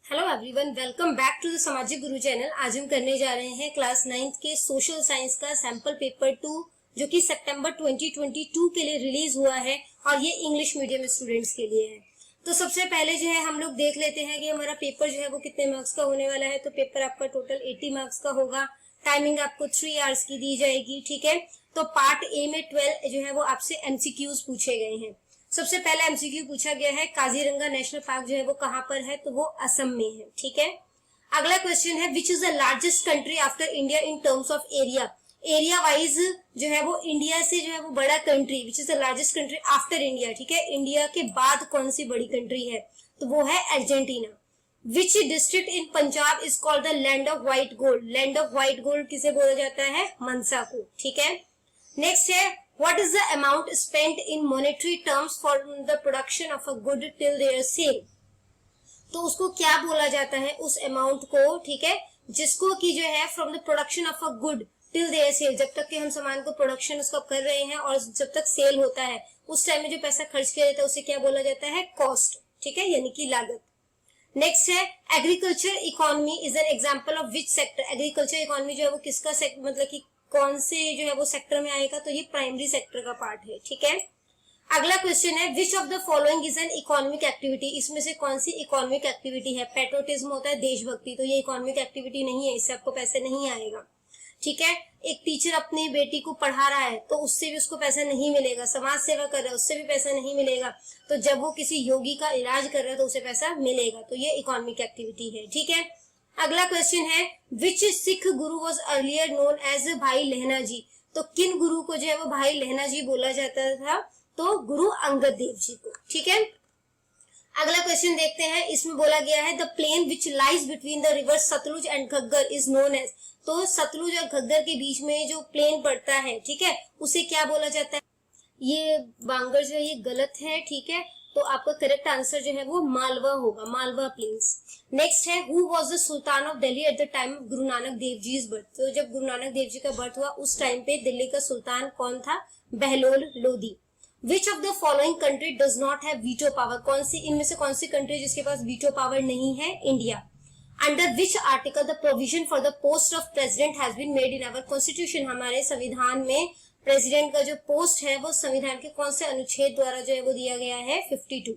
Hello everyone, welcome back to the Samajik Guru channel. आज हम करने जा रहे हैं क्लास 9th के सोशल साइंस का सैंपल पेपर 2 जो कि सितंबर 2022 के लिए रिलीज हुआ है और ये इंग्लिश मीडियम स्टूडेंट्स के लिए है। तो सबसे पहले जो है हम लोग देख लेते हैं कि हमारा पेपर जो है वो कितने मार्क्स का होने वाला है। तो पेपर आपका टोटल 80 मार्क्स का होगा। टाइमिंग आपको 3 आवर्स की दी जाएगी। ठीक है, तो पार्ट ए में 12 जो है वो आपसे एमसीक्यूज पूछे गए हैं। सबसे पहला एमसीक्यू पूछा गया है काजीरंगा नेशनल पार्क जो है वो कहां पर है, तो वो असम में है। ठीक है, अगला क्वेश्चन है which is the largest country after India in terms of area. Area wise जो है वो इंडिया से जो है वो बड़ा country, which is the largest country after India. ठीक है, इंडिया के बाद कौन सी बड़ी कंट्री है, तो वो है Argentina. Which district in Punjab is called the land of white gold. Land of white gold किसे बोला जाता है, मनसा को। ठीक है, नेक्स्ट है what is the amount spent in monetary terms for the production of a good till their sale। तो उसको क्या बोला जाता है उस अमाउंट को, ठीक है, जिसको कि जो है from the production of a good till their sale, जब तक कि हम सामान को प्रोडक्शन उसका कर रहे हैं और जब तक सेल होता है उस टाइम में जो पैसा खर्च किया जाता है उसे क्या बोला जाता है, कॉस्ट। ठीक है, यानी कि लागत। नेक्स्ट है agriculture economy is an example of which sector. Agriculture economy जो है वो किसका मतलब कि कौन से जो है वो सेक्टर में आएगा, तो ये प्राइमरी सेक्टर का पार्ट है। ठीक है, अगला क्वेश्चन है which of the following is an economic activity. इसमें से कौन सी इकोनॉमिक एक्टिविटी है। पेट्रोटिज्म होता है देशभक्ति, तो ये इकोनॉमिक एक्टिविटी नहीं है, इससे आपको पैसे नहीं आएगा। ठीक है, एक टीचर अपनी बेटी को पढ़ा रहा है तो उससे भी उसको पैसा नहीं मिलेगा। समाज सेवा कर रहा है उससे भी पैसा नहीं मिलेगा। तो जब वो किसी योगी का इलाज कर रहा है तो उसे पैसा मिलेगा, तो ये इकोनॉमिक एक्टिविटी है। ठीक है, अगला क्वेश्चन है विच सिख गुरु वॉज अर्लियर नोन एज भाई लहना जी। तो किन गुरु को जो है वो भाई लहना जी बोला जाता था, तो गुरु अंगद देव जी को। ठीक है, अगला क्वेश्चन देखते हैं। इसमें बोला गया है the plain which lies between the river Sutlej and Ghaggar is known as. तो सतलुज और घग्गर के बीच में जो प्लेन पड़ता है, ठीक है, उसे क्या बोला जाता है। ये बांगर जो है ये गलत है। ठीक है, तो आपका करेक्ट आंसर जो है वो मालवा होगा, मालवा प्लेन्स। नेक्स्ट है who was the sultan of Delhi at the time of Guru Nanak Dev ji birth. तो जब गुरु नानक देव जी का बर्थ हुआ उस टाइम पे दिल्ली का सुल्तान कौन था, Bahlol Lodhi. Which of the following country does not have veto power. कौन सी इनमें से कौन सी कंट्री जिसके पास वीटो पावर नहीं है, India. Under which article the provision for the post of president has been made in our constitution. हमारे संविधान में प्रेसिडेंट का जो पोस्ट है वो संविधान के कौन से अनुच्छेद द्वारा जो है वो दिया गया है, 52।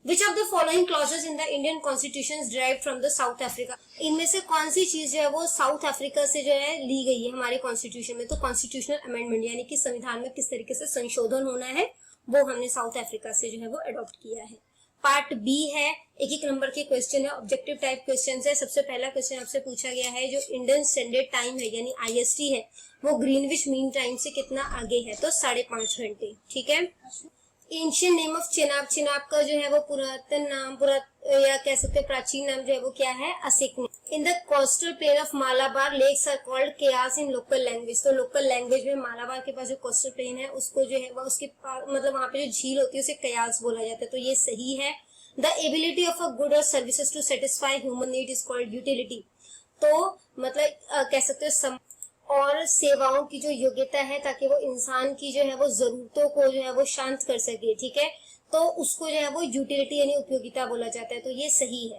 Which of the following clauses in the Indian constitution derived from the south Africa. इनमें से कौन सी चीज जो है वो साउथ अफ्रीका से जो है ली गई है हमारे कॉन्स्टिट्यूशन में। तो कॉन्स्टिट्यूशनल अमेंडमेंट यानी कि संविधान में किस तरीके से संशोधन होना है वो हमने साउथ अफ्रीका से जो है वो अडॉप्ट किया है। पार्ट बी है, एक एक नंबर के क्वेश्चन है, ऑब्जेक्टिव टाइप क्वेश्चन है। सबसे पहला क्वेश्चन आपसे पूछा गया है जो इंडियन स्टैंडर्ड टाइम है यानी आईएसटी है वो ग्रीनविच मीन टाइम से कितना आगे है, तो 5.5 घंटे। ठीक है, ancient name of Chenab. Chenab का जो है वो पुरातन नाम या कह सकते हैं प्राचीन नाम जो है वो क्या है, असिकने। In the coastal plain of Malabar lakes are called kayals in local language. तो लोकल लैंग्वेज में मालाबार के पास जो कोस्टल प्लेन है उसको जो है वो उसके मतलब वहां पे जो झील होती है उसे कयास बोला जाता है, तो ये सही है। The ability of a good और services to satisfy human need is called utility. तो मतलब कह सकते हो और सेवाओं की जो योग्यता है ताकि वो इंसान की जो है वो जरूरतों को जो है वो शांत कर सके। ठीक है, तो उसको जो है वो यूटिलिटी यानी उपयोगिता बोला जाता है, तो ये सही है।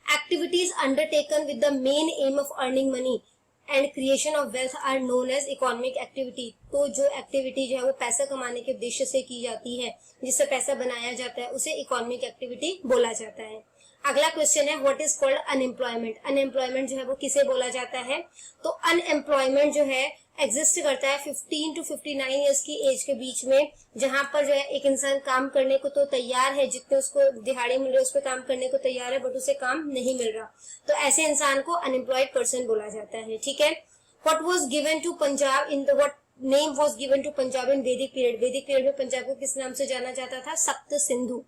Activities undertaken with the main aim of earning money and creation of wealth are known as economic activity. तो जो एक्टिविटी जो है वो पैसा कमाने के उद्देश्य से की जाती है, जिससे पैसा बनाया जाता है, उसे इकोनॉमिक एक्टिविटी बोला जाता है। अगला क्वेश्चन है what is called unemployment. Unemployment जो है वो किसे बोला जाता है, तो अनएम्प्लॉयमेंट जो है एग्जिस्ट करता है 15 to 59 ईयर्स की एज के बीच में, जहां पर जो है एक इंसान काम करने को तो तैयार है, जितने उसको दिहाड़ी मिल रही है उस पर काम करने को तैयार है, बट उसे काम नहीं मिल रहा, तो ऐसे इंसान को अनएम्प्लॉयड पर्सन बोला जाता है। ठीक है, what was given to Punjab in the what name was given to Punjab in Vedic period. वैदिक पीरियड में पंजाब को किस नाम से जाना जाता था, सप्त Sindhu.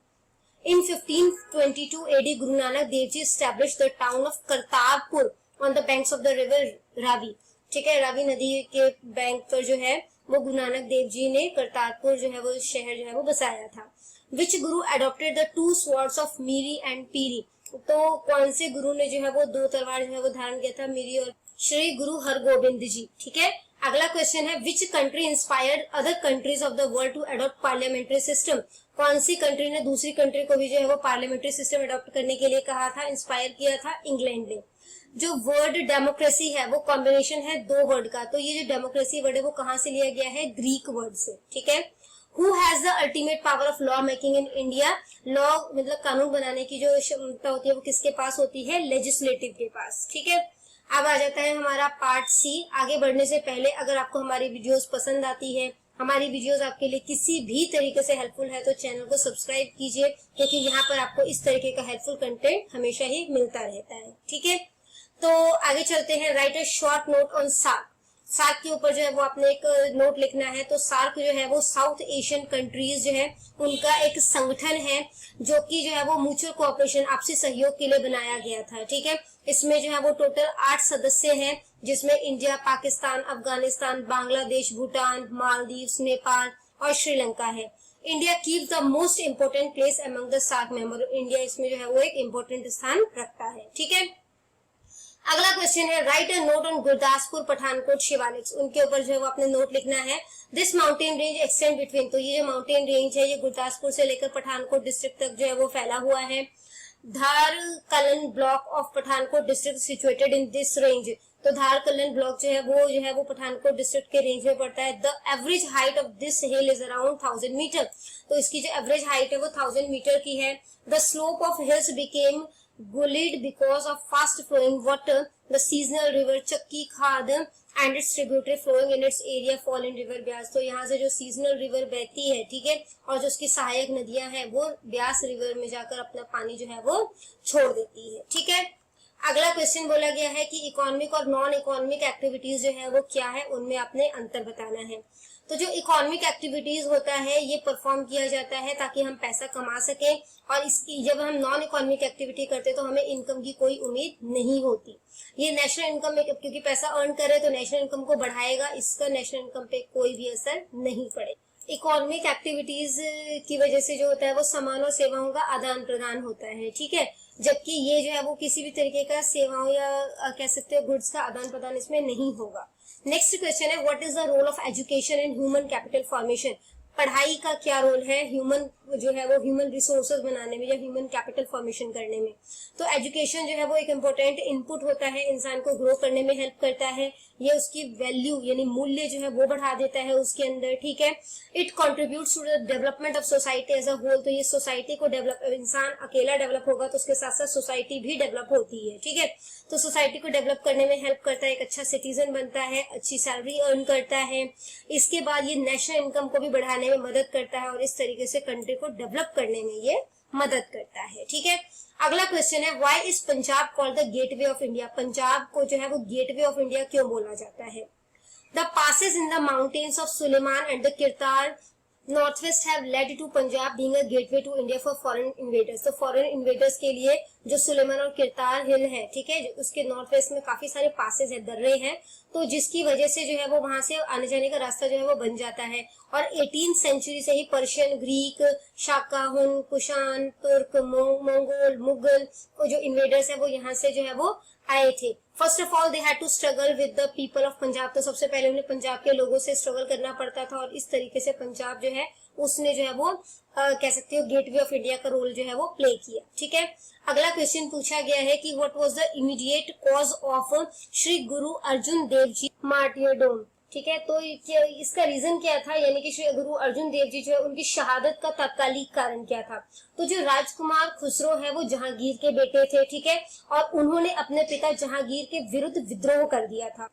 In 1522 AD, Guru Nanak Dev Ji established the town of Kartarpur on the banks of the river Ravi। ठीक है, रावी नदी के बैंक पर जो है वो गुरु नानक देव जी ने करतारपुर जो है वो शहर जो है वो बसाया था। Which Guru adopted the two swords of Miri and Piri। तो कौन से गुरु ने जो है वो 2 तलवार जो है वो धारण किया था, मिरी और श्री गुरु हरगोबिंद जी। ठीक है, अगला क्वेश्चन है which country inspired other countries of the world to adopt parliamentary system. कौन सी कंट्री ने दूसरी कंट्री को भी जो है वो पार्लियामेंट्री सिस्टम अडॉप्ट करने के लिए कहा था, इंस्पायर किया था? इंग्लैंड ने। जो वर्ड डेमोक्रेसी है वो कॉम्बिनेशन है दो वर्ड का, तो ये जो डेमोक्रेसी वर्ड है वो कहाँ से लिया गया है? ग्रीक वर्ड से, ठीक है। Who has the ultimate power of law making in India? Law मतलब कानून बनाने की जो क्षमता होती है वो किसके पास होती है? लेजिस्लेटिव के पास, ठीक है। अब आ जाता है हमारा पार्ट सी। आगे बढ़ने से पहले अगर आपको हमारी वीडियोस पसंद आती है, हमारी वीडियोस आपके लिए किसी भी तरीके से हेल्पफुल है, तो चैनल को सब्सक्राइब कीजिए, क्योंकि यहाँ पर आपको इस तरीके का हेल्पफुल कंटेंट हमेशा ही मिलता रहता है, ठीक है। तो आगे चलते हैं। Write a short note on SAARC. SAARC के ऊपर जो है वो आपने एक नोट लिखना है। तो सार्क जो है वो साउथ एशियन कंट्रीज जो है उनका एक संगठन है, जो कि जो है वो म्यूचुअल कोऑपरेशन, आपसी सहयोग के लिए बनाया गया था, ठीक है। इसमें जो है वो टोटल 8 सदस्य हैं, जिसमें इंडिया, पाकिस्तान, अफगानिस्तान, बांग्लादेश, भूटान, मालदीव्स, नेपाल और श्रीलंका है। India keep the most important place among the SAARC member. India इसमें जो है वो एक इम्पोर्टेंट स्थान रखता है, ठीक है। अगला क्वेश्चन है, right a note on Gurdaspur Pathankot Shivaliks. उनके ऊपर जो है वो आपने नोट लिखना है। This mountain range extend between, तो ये जो माउंटेन रेंज है ये गुरदासपुर से लेकर पठानकोट डिस्ट्रिक्ट तक जो है वो फैला हुआ है। Dhar Kalan block of Pathankot district situated in this range. तो धार कलन ब्लॉक जो है वो पठानकोट डिस्ट्रिक्ट के रेंज में पड़ता है। The average height of this hill is around 1000 metre. तो इसकी जो एवरेज हाइट है वो 1000 मीटर की है। The slope of hills became bullied because of fast flowing water. The seasonal river Chakki Khad and its tributary flowing in its area fall in river Beas. तो यहाँ से जो सीजनल रिवर बहती है, ठीक है, और जो उसकी सहायक नदियां हैं वो ब्यास रिवर में जाकर अपना पानी जो है वो छोड़ देती है, ठीक है। अगला क्वेश्चन बोला गया है कि इकोनॉमिक और नॉन इकोनॉमिक एक्टिविटीज जो है वो क्या है, उनमें आपने अंतर बताना है। तो जो इकोनॉमिक एक्टिविटीज होता है ये परफॉर्म किया जाता है ताकि हम पैसा कमा सकें, और इसकी जब हम नॉन इकोनॉमिक एक्टिविटी करते हैं तो हमें इनकम की कोई उम्मीद नहीं होती। ये नेशनल इनकम में, क्योंकि पैसा अर्न करे तो नेशनल इनकम को बढ़ाएगा, इसका नेशनल इनकम पे कोई भी असर नहीं पड़ेगा। इकोनॉमिक एक्टिविटीज की वजह से जो होता है वो सामान और सेवाओं का आदान प्रदान होता है, ठीक है, जबकि ये जो है वो किसी भी तरीके का सेवाओं या कह सकते हो गुड्स का आदान प्रदान इसमें नहीं होगा। नेक्स्ट क्वेश्चन है, what is the role of education in human capital formation? पढ़ाई का क्या रोल है ह्यूमन जो है वो ह्यूमन रिसोर्सेज बनाने में या ह्यूमन कैपिटल फॉर्मेशन करने में? तो एजुकेशन जो है वो एक इम्पोर्टेंट इनपुट होता है, इंसान को ग्रो करने में हेल्प करता है, ये उसकी वैल्यू यानी मूल्य जो है वो बढ़ा देता है उसके अंदर, ठीक है। It contributes to the development of society as a whole. तो ये सोसाइटी को डेवलप, इंसान अकेला डेवलप होगा तो उसके साथ साथ सोसाइटी भी डेवलप होती है, ठीक है। तो सोसाइटी को डेवलप करने में हेल्प करता है, एक अच्छा सिटीजन बनता है, अच्छी सैलरी अर्न करता है। इसके बाद ये नेशनल इनकम को भी बढ़ाने में मदद करता है और इस तरीके से कंट्री को डेवलप करने में ये मदद करता है, ठीक है। अगला क्वेश्चन है, why is Punjab called the gateway of India? Punjab को जो है वो गेटवे ऑफ इंडिया क्यों बोला जाता है? The passes in the mountains of Sulaiman and the Kirthar northwest have led to Punjab being a gateway to India for foreign invaders. तो फॉरेन इन्वेडर्स के लिए जो सुलेमान और किरतार हिल है, ठीक है, उसके नॉर्थ वेस्ट में काफी सारे पासेस है, दर्रे हैं, तो जिसकी वजह से जो है वो वहां से आने जाने का रास्ता जो है वो बन जाता है। और 18th सेंचुरी से ही पर्शियन, ग्रीक, शाकाहुन, कुशान, तुर्क, मंगोल, मुगल जो इन्वेडर्स है वो यहाँ से जो है वो आए थे। First of all they had to struggle with the people of Punjab. तो सबसे पहले उन्हें पंजाब के लोगों से स्ट्रगल करना पड़ता था और इस तरीके से पंजाब जो है उसने जो है वो कह सकते हो गेटवे ऑफ इंडिया का रोल जो है वो प्ले किया, ठीक है। अगला क्वेश्चन पूछा गया है कि what was the immediate cause of Shri गुरु अर्जुन देव जी मार्टियरडोम, ठीक है। तो इसका रीजन क्या था, यानी कि श्री गुरु अर्जुन देव जी जो है उनकी शहादत का तात्कालिक कारण क्या था? तो जो राजकुमार खुसरो है वो जहांगीर के बेटे थे, ठीक है, और उन्होंने अपने पिता जहांगीर के विरुद्ध विद्रोह कर दिया था।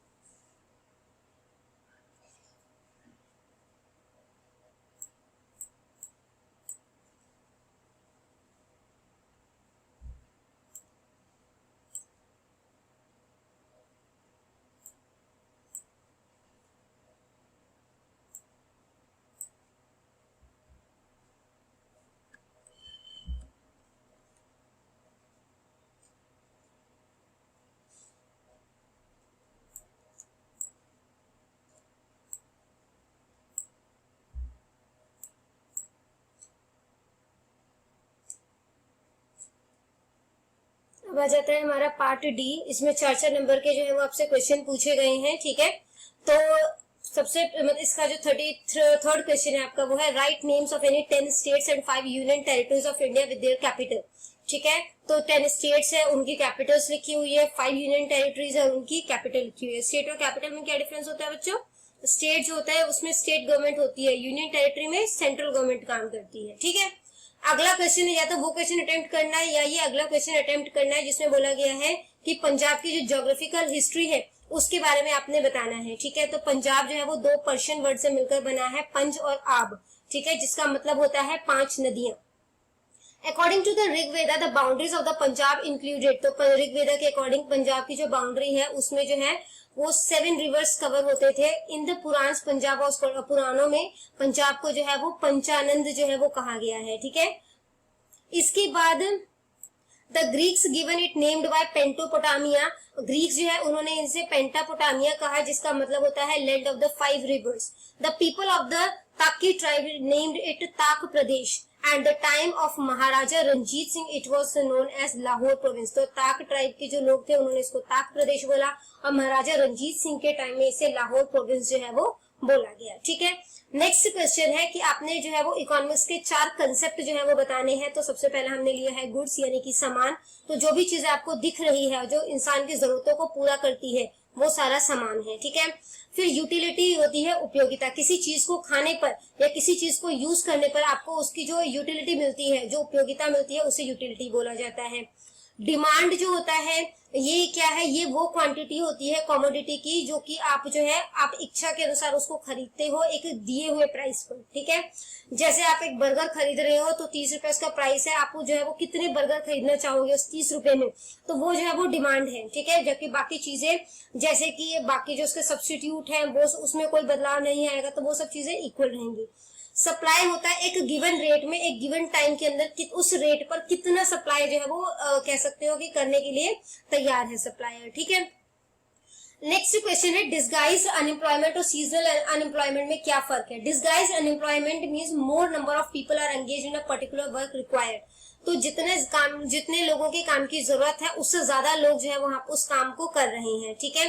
अब आ जाता है हमारा पार्ट डी। इसमें 4 नंबर के जो है वो आपसे क्वेश्चन पूछे गए हैं, ठीक है। तो सबसे मतलब इसका जो 33rd क्वेश्चन है आपका वो है right names of any 10 states and 5 union territories of India with their capital. ठीक है, तो 10 स्टेट्स है उनकी कैपिटल्स लिखी हुई है, 5 यूनियन टेरिटरीज है उनकी कैपिटल लिखी हुई है। स्टेट और कैपिटल में क्या डिफरेंस होता है बच्चों? स्टेट जो होता है उसमें स्टेट गवर्नमेंट होती है, यूनियन टेरिटरी में सेंट्रल गवर्नमेंट काम करती है। ठीक है, अगला क्वेश्चन है या तो वो क्वेश्चन अटेम्प्ट करना है या ये अगला क्वेश्चन अटेम्प्ट करना है जिसमें बोला गया है कि पंजाब की जो ज्योग्राफिकल हिस्ट्री है उसके बारे में आपने बताना है। ठीक है, तो पंजाब जो है वो 2 पर्शियन वर्ड से मिलकर बना है, पंज और आब। ठीक है, जिसका मतलब होता है 5 नदियां। According to the Rigveda the boundaries of the Punjab included, तो ऋग्वेदा के अकॉर्डिंग पंजाब की जो बाउंड्री है उसमें जो है वो 7 रिवर्स कवर होते थे। इन द पुराण पंजाब और पुराणों में पंजाब को जो है वो पंचानंद जो है वो कहा गया है। ठीक है, इसके बाद the Greeks given it named by Pentapotamia, Greeks जो है उन्होंने इनसे पेंटापोटामिया कहा जिसका मतलब होता है land of the 5 rivers. The people of the Taki tribe named it Tak Pradesh and the time of Maharaja Ranjit Singh it was known as Lahore province. तो ताक ट्राइब के जो लोग थे उन्होंने इसको ताक प्रदेश बोला और महाराजा रंजीत सिंह के टाइम में इसे लाहौर प्रोविंस जो है वो बोला गया। ठीक है, नेक्स्ट क्वेश्चन है कि आपने जो है वो इकोनॉमिक्स के 4 कंसेप्ट जो है वो बताने हैं। तो सबसे पहले हमने लिया है गुड्स यानी कि सामान, तो जो भी चीजें आपको दिख रही है जो इंसान की जरूरतों को पूरा करती है वो सारा सामान है। ठीक है, फिर यूटिलिटी होती है उपयोगिता, किसी चीज को खाने पर या किसी चीज को यूज करने पर आपको उसकी जो यूटिलिटी मिलती है, जो उपयोगिता मिलती है उसे यूटिलिटी बोला जाता है। डिमांड जो होता है ये क्या है? ये वो क्वांटिटी होती है कमोडिटी की जो कि आप जो है आप इच्छा के अनुसार उसको खरीदते हो एक दिए हुए प्राइस पर। ठीक है, जैसे आप एक बर्गर खरीद रहे हो तो 30 रुपए उसका प्राइस है, आपको जो है वो कितने बर्गर खरीदना चाहोगे उस 30 रुपए में, तो वो जो है वो डिमांड है। ठीक है, जबकि बाकी चीजें जैसे कि बाकी जो उसके सब्स्टिट्यूट है वो उसमें कोई बदलाव नहीं आएगा, तो वो सब चीजें इक्वल रहेंगी। सप्लाई होता है एक गिवन रेट में, एक गिवन टाइम के अंदर उस रेट पर कितना सप्लाई जो है वो कह सकते हो कि करने के लिए तैयार है सप्लायर। ठीक है, नेक्स्ट क्वेश्चन है डिस्गाइज अनएम्प्लॉयमेंट और सीजनल अनएम्प्लॉयमेंट में क्या फर्क है? Disguise unemployment means more number of people are engage in a particular work required, तो जितने लोगों के काम की जरूरत है उससे ज्यादा लोग जो है वहां उस काम को कर रहे हैं। ठीक है,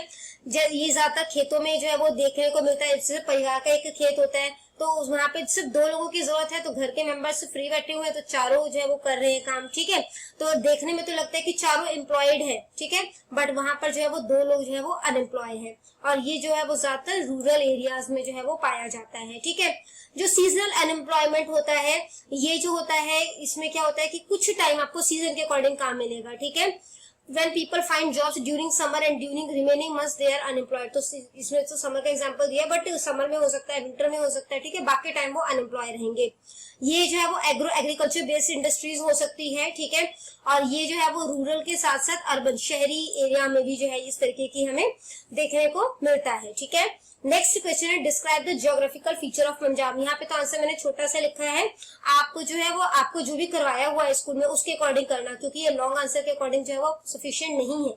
ये ज्यादातर खेतों में जो है वो देखने को मिलता है। जैसे परिवार का एक खेत होता है तो वहां पे सिर्फ 2 लोगों की जरूरत है, तो घर के मेंबर्स फ्री बैठे हुए हैं तो चारों जो है वो कर रहे हैं काम। ठीक है, तो देखने में तो लगता है कि चारों एम्प्लॉयड है। ठीक है, बट वहां पर जो है वो 2 लोग जो है वो अनएम्प्लॉय है, और ये जो है वो ज्यादातर रूरल एरियाज में जो है वो पाया जाता है। ठीक है, जो सीजनल अनएम्प्लॉयमेंट होता है ये जो होता है इसमें क्या होता है कि कुछ टाइम आपको सीजन के अकॉर्डिंग काम मिलेगा। ठीक है, when people find jobs during summer and during remaining months they are unemployed, तो इसमें तो समर का एग्जांपल दिया, बट समर में हो सकता है, विंटर में हो सकता है। ठीक है, बाकी टाइम वो अनएम्प्लॉय रहेंगे। ये जो है वो एग्रीकल्चर बेस्ड इंडस्ट्रीज हो सकती है। ठीक है, और ये जो है वो रूरल के साथ साथ अर्बन शहरी एरिया में भी जो है इस तरीके की हमें देखने को मिलता है। ठीक है, नेक्स्ट क्वेश्चन है describe the geographical feature of Punjab. यहाँ पे तो आंसर मैंने छोटा सा लिखा है, आपको जो है वो आपको जो भी करवाया हुआ है स्कूल में उसके अकॉर्डिंग करना, क्योंकि ये लॉन्ग आंसर के अकॉर्डिंग जो है वो सफिशिएंट नहीं है।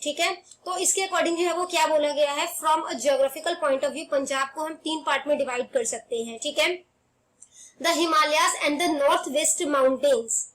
ठीक है, तो इसके अकॉर्डिंग जो है वो क्या बोला गया है, from a geographical point of view Punjab को हम 3 पार्ट में डिवाइड कर सकते हैं। ठीक है, the Himalayas and the north west mountains,